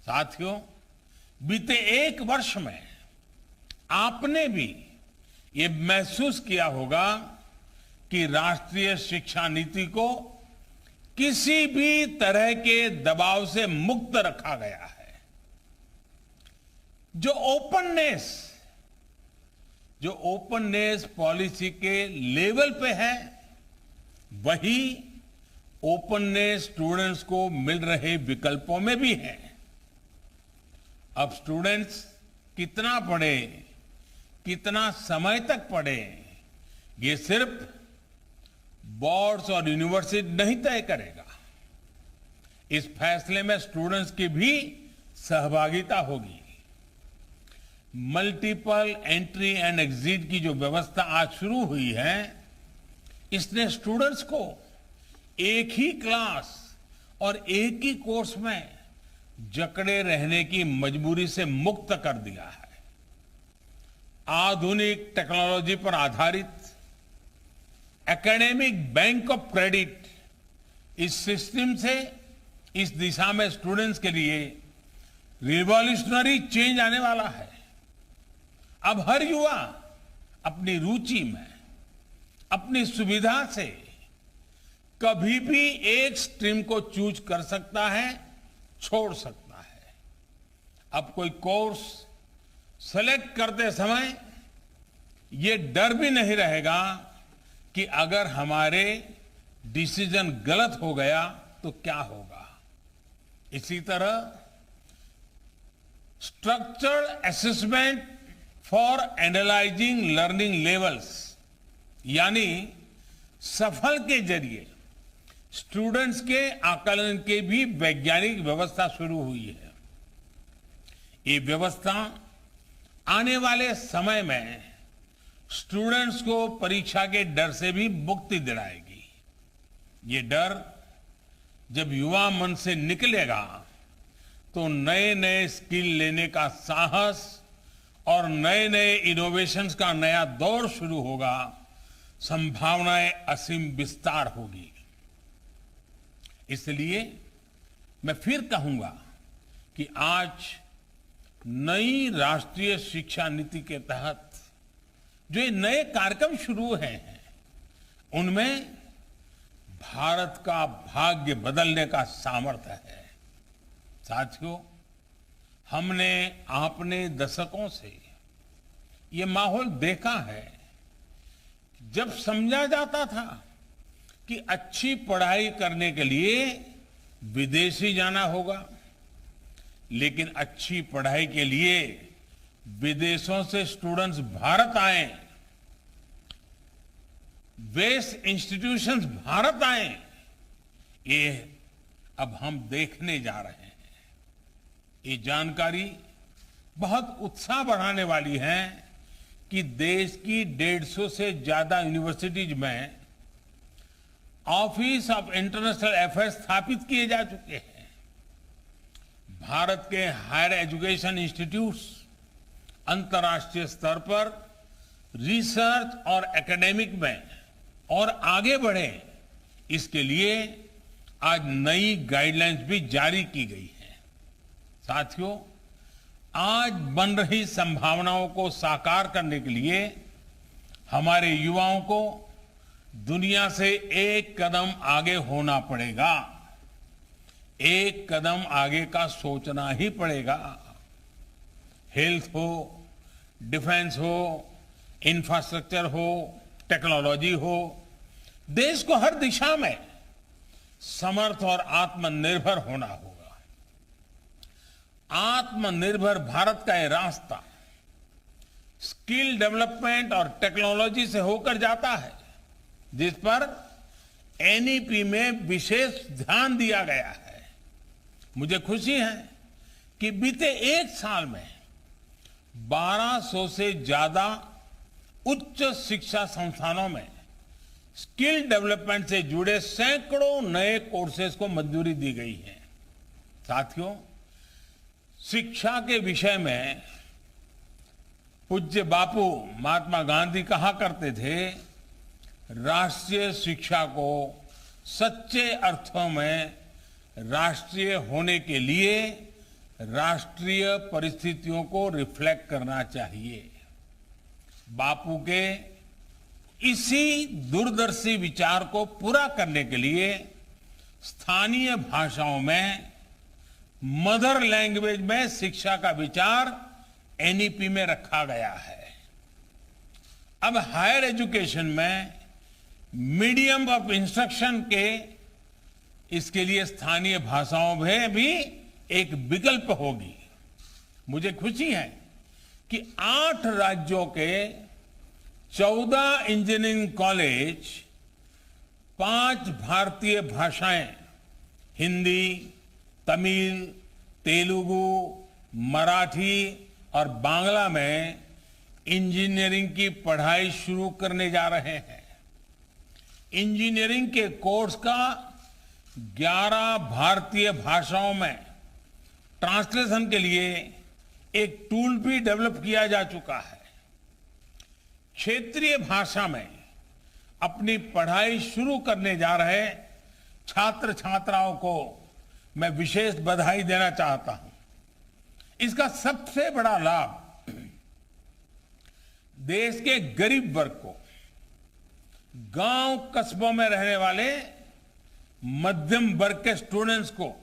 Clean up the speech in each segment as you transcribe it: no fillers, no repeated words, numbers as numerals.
साथियों, बीते एक वर्ष में आपने भी ये महसूस किया होगा कि राष्ट्रीय शिक्षा नीति को किसी भी तरह के दबाव से मुक्त रखा गया है। जो ओपननेस पॉलिसी के लेवल पे है, वही ओपननेस स्टूडेंट्स को मिल रहे विकल्पों में भी है। अब स्टूडेंट्स कितना पढ़े, कितना समय तक पढ़े, ये सिर्फ बोर्ड्स और यूनिवर्सिटी नहीं तय करेगा। इस फैसले में स्टूडेंट्स की भी सहभागिता होगी। मल्टीपल एंट्री एंड एग्जिट की जो व्यवस्था आज शुरू हुई है, इसने स्टूडेंट्स को एक ही क्लास और एक ही कोर्स में जकड़े रहने की मजबूरी से मुक्त कर दिया है। आधुनिक टेक्नोलॉजी पर आधारित एकेडमिक बैंक ऑफ क्रेडिट, इस सिस्टम से इस दिशा में स्टूडेंट्स के लिए रिवॉल्यूशनरी चेंज आने वाला है। अब हर युवा अपनी रुचि में, अपनी सुविधा से कभी भी एक स्ट्रीम को चूज कर सकता है, छोड़ सकता है। अब कोई कोर्स सेलेक्ट करते समय ये डर भी नहीं रहेगा कि अगर हमारे डिसीजन गलत हो गया तो क्या होगा। इसी तरह structured assessment for analysing learning levels, यानी सफल के जरिए स्टूडेंट्स के आकलन की भी वैज्ञानिक व्यवस्था शुरू हुई है। ये व्यवस्था आने वाले समय में स्टूडेंट्स को परीक्षा के डर से भी मुक्ति दिलाएगी। ये डर जब युवा मन से निकलेगा तो नए नए स्किल लेने का साहस और नए नए इनोवेशंस का नया दौर शुरू होगा। संभावनाएं असीम विस्तार होगी। इसलिए मैं फिर कहूंगा कि आज नई राष्ट्रीय शिक्षा नीति के तहत जो ये नए कार्यक्रम शुरू हैं, उनमें भारत का भाग्य बदलने का सामर्थ्य है। साथियों, हमने आपने दशकों से ये माहौल देखा है। जब समझा जाता था कि अच्छी पढ़ाई करने के लिए विदेशी जाना होगा, लेकिन अच्छी पढ़ाई के लिए विदेशों से स्टूडेंट्स भारत आए, बेस्ट इंस्टीट्यूशंस भारत आए, ये अब हम देखने जा रहे हैं। ये जानकारी बहुत उत्साह बढ़ाने वाली है कि देश की 150 से ज्यादा यूनिवर्सिटीज में ऑफिस ऑफ इंटरनेशनल अफेयर्स स्थापित किए जा चुके हैं। भारत के हायर एजुकेशन इंस्टीट्यूट्स अंतर्राष्ट्रीय स्तर पर रिसर्च और एकेडमिक में और आगे बढ़े, इसके लिए आज नई गाइडलाइंस भी जारी की गई है। साथियों, आज बन रही संभावनाओं को साकार करने के लिए हमारे युवाओं को दुनिया से एक कदम आगे होना पड़ेगा। एक कदम आगे का सोचना ही पड़ेगा। हेल्थ हो, डिफेंस हो, इंफ्रास्ट्रक्चर हो, टेक्नोलॉजी हो, देश को हर दिशा में समर्थ और आत्मनिर्भर होना होगा। आत्मनिर्भर भारत का यह रास्ता स्किल डेवलपमेंट और टेक्नोलॉजी से होकर जाता है, जिस पर एनईपी में विशेष ध्यान दिया गया है। मुझे खुशी है कि बीते एक साल में 1200 से ज्यादा उच्च शिक्षा संस्थानों में स्किल डेवलपमेंट से जुड़े सैकड़ों नए कोर्सेज को मंजूरी दी गई है। साथियों, शिक्षा के विषय में पूज्य बापू महात्मा गांधी कहा करते थे, राष्ट्रीय शिक्षा को सच्चे अर्थों में राष्ट्रीय होने के लिए राष्ट्रीय परिस्थितियों को रिफ्लेक्ट करना चाहिए। बापू के इसी दूरदर्शी विचार को पूरा करने के लिए स्थानीय भाषाओं में मदर लैंग्वेज में शिक्षा का विचार एनईपी में रखा गया है। अब हायर एजुकेशन में मीडियम ऑफ इंस्ट्रक्शन के इसके लिए स्थानीय भाषाओं में भी एक विकल्प होगी। मुझे खुशी है कि 8 राज्यों के 14 इंजीनियरिंग कॉलेज 5 भारतीय भाषाएं हिंदी, तमिल, तेलुगु, मराठी और बांग्ला में इंजीनियरिंग की पढ़ाई शुरू करने जा रहे हैं। इंजीनियरिंग के कोर्स का 11 भारतीय भाषाओं में ट्रांसलेशन के लिए एक टूल भी डेवलप किया जा चुका है। क्षेत्रीय भाषा में अपनी पढ़ाई शुरू करने जा रहे छात्र छात्राओं को मैं विशेष बधाई देना चाहता हूं। इसका सबसे बड़ा लाभ देश के गरीब वर्ग को, गांव कस्बों में रहने वाले मध्यम वर्ग के स्टूडेंट्स को,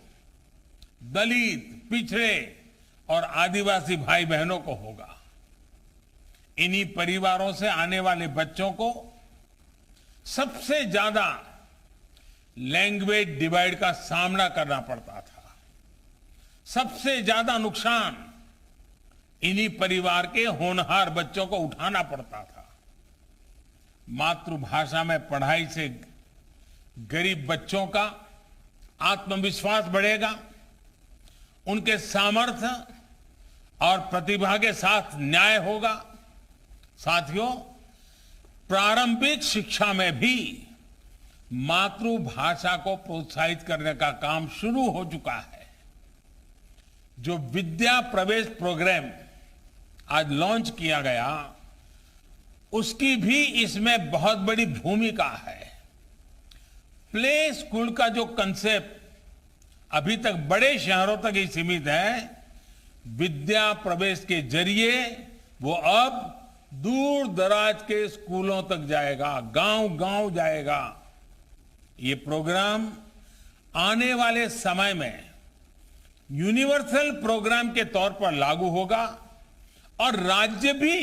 दलित, पिछड़े और आदिवासी भाई बहनों को होगा। इन्हीं परिवारों से आने वाले बच्चों को सबसे ज्यादा लैंग्वेज डिवाइड का सामना करना पड़ता था। सबसे ज्यादा नुकसान इन्हीं परिवार के होनहार बच्चों को उठाना पड़ता था। मातृभाषा में पढ़ाई से गरीब बच्चों का आत्मविश्वास बढ़ेगा, उनके सामर्थ्य और प्रतिभा के साथ न्याय होगा। साथियों, प्रारंभिक शिक्षा में भी मातृभाषा को प्रोत्साहित करने का काम शुरू हो चुका है। जो विद्या प्रवेश प्रोग्राम आज लॉन्च किया गया, उसकी भी इसमें बहुत बड़ी भूमिका है। प्ले स्कूल का जो कंसेप्ट अभी तक बड़े शहरों तक ही सीमित है, विद्या प्रवेश के जरिए वो अब दूर दराज के स्कूलों तक जाएगा, गांव-गांव जाएगा। ये प्रोग्राम आने वाले समय में यूनिवर्सल प्रोग्राम के तौर पर लागू होगा और राज्य भी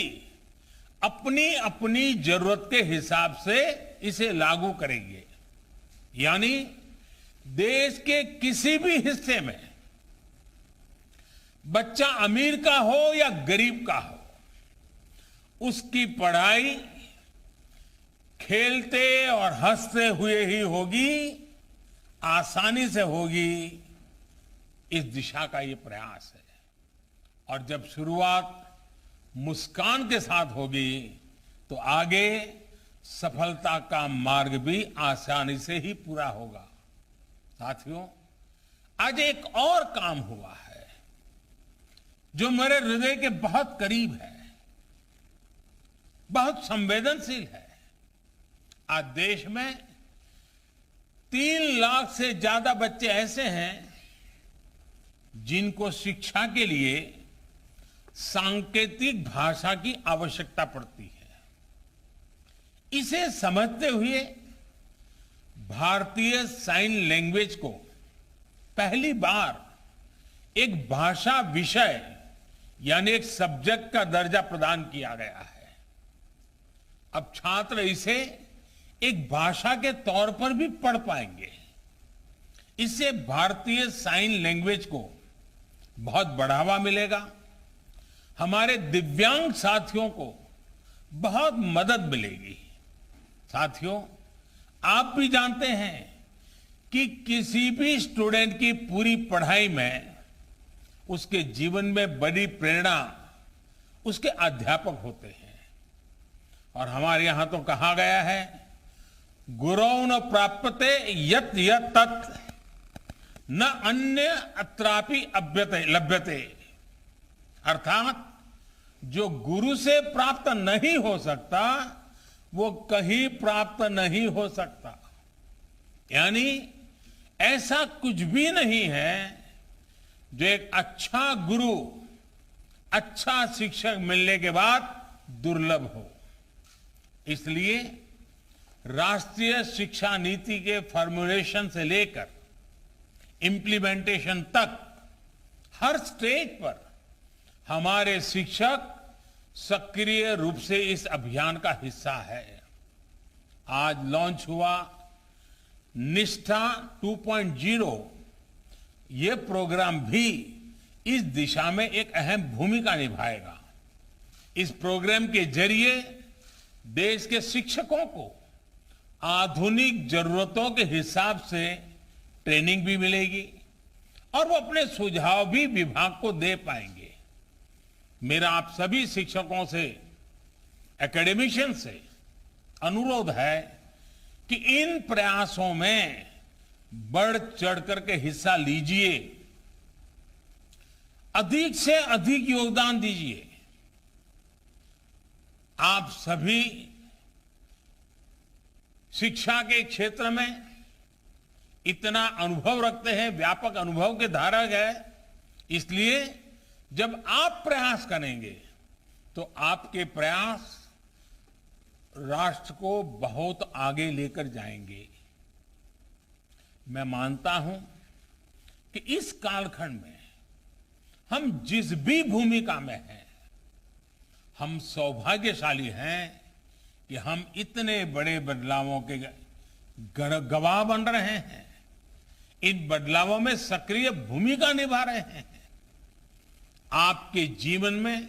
अपनी अपनी जरूरत के हिसाब से इसे लागू करेंगे। यानी देश के किसी भी हिस्से में बच्चा अमीर का हो या गरीब का हो, उसकी पढ़ाई खेलते और हंसते हुए ही होगी, आसानी से होगी। इस दिशा का ये प्रयास है और जब शुरुआत मुस्कान के साथ होगी तो आगे सफलता का मार्ग भी आसानी से ही पूरा होगा। साथियों, आज एक और काम हुआ है जो मेरे हृदय के बहुत करीब है, बहुत संवेदनशील है। आज देश में 3 लाख से ज्यादा बच्चे ऐसे हैं जिनको शिक्षा के लिए सांकेतिक भाषा की आवश्यकता पड़ती है। इसे समझते हुए भारतीय साइन लैंग्वेज को पहली बार एक भाषा विषय यानी एक सब्जेक्ट का दर्जा प्रदान किया गया है। अब छात्र इसे एक भाषा के तौर पर भी पढ़ पाएंगे। इससे भारतीय साइन लैंग्वेज को बहुत बढ़ावा मिलेगा। हमारे दिव्यांग साथियों को बहुत मदद मिलेगी। साथियों, आप भी जानते हैं कि किसी भी स्टूडेंट की पूरी पढ़ाई में उसके जीवन में बड़ी प्रेरणा उसके अध्यापक होते हैं। और हमारे यहां तो कहा गया है, गुरौ न प्राप्यते यत् यत् तत् न अन्य अत्रापि लभ्यते। अर्थात जो गुरु से प्राप्त नहीं हो सकता वो कहीं प्राप्त नहीं हो सकता। यानी ऐसा कुछ भी नहीं है जो एक अच्छा गुरु, अच्छा शिक्षक मिलने के बाद दुर्लभ हो। इसलिए राष्ट्रीय शिक्षा नीति के फॉर्मुलेशन से लेकर इंप्लीमेंटेशन तक हर स्टेज पर हमारे शिक्षक सक्रिय रूप से इस अभियान का हिस्सा है। आज लॉन्च हुआ निष्ठा 2.0, ये प्रोग्राम भी इस दिशा में एक अहम भूमिका निभाएगा। इस प्रोग्राम के जरिए देश के शिक्षकों को आधुनिक जरूरतों के हिसाब से ट्रेनिंग भी मिलेगी और वो अपने सुझाव भी विभाग को दे पाएंगे। मेरा आप सभी शिक्षकों से, एकेडमिशियन से अनुरोध है कि इन प्रयासों में बढ़ चढ़ करके हिस्सा लीजिए, अधिक से अधिक योगदान दीजिए। आप सभी शिक्षा के क्षेत्र में इतना अनुभव रखते हैं, व्यापक अनुभव के धारक है, इसलिए जब आप प्रयास करेंगे तो आपके प्रयास राष्ट्र को बहुत आगे लेकर जाएंगे। मैं मानता हूं कि इस कालखंड में हम जिस भी भूमिका में हैं, हम सौभाग्यशाली हैं कि हम इतने बड़े बदलावों के गवाह बन रहे हैं, इन बदलावों में सक्रिय भूमिका निभा रहे हैं। आपके जीवन में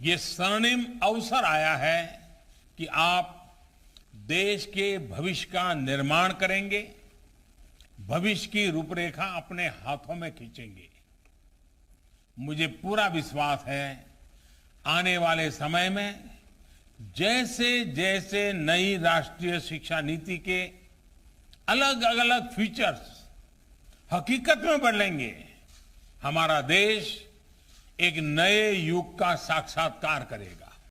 ये स्वर्णिम अवसर आया है कि आप देश के भविष्य का निर्माण करेंगे, भविष्य की रूपरेखा अपने हाथों में खींचेंगे। मुझे पूरा विश्वास है आने वाले समय में जैसे जैसे नई राष्ट्रीय शिक्षा नीति के अलग अलग फीचर्स हकीकत में बदलेंगे, हमारा देश एक नए युग का साक्षात्कार करेगा।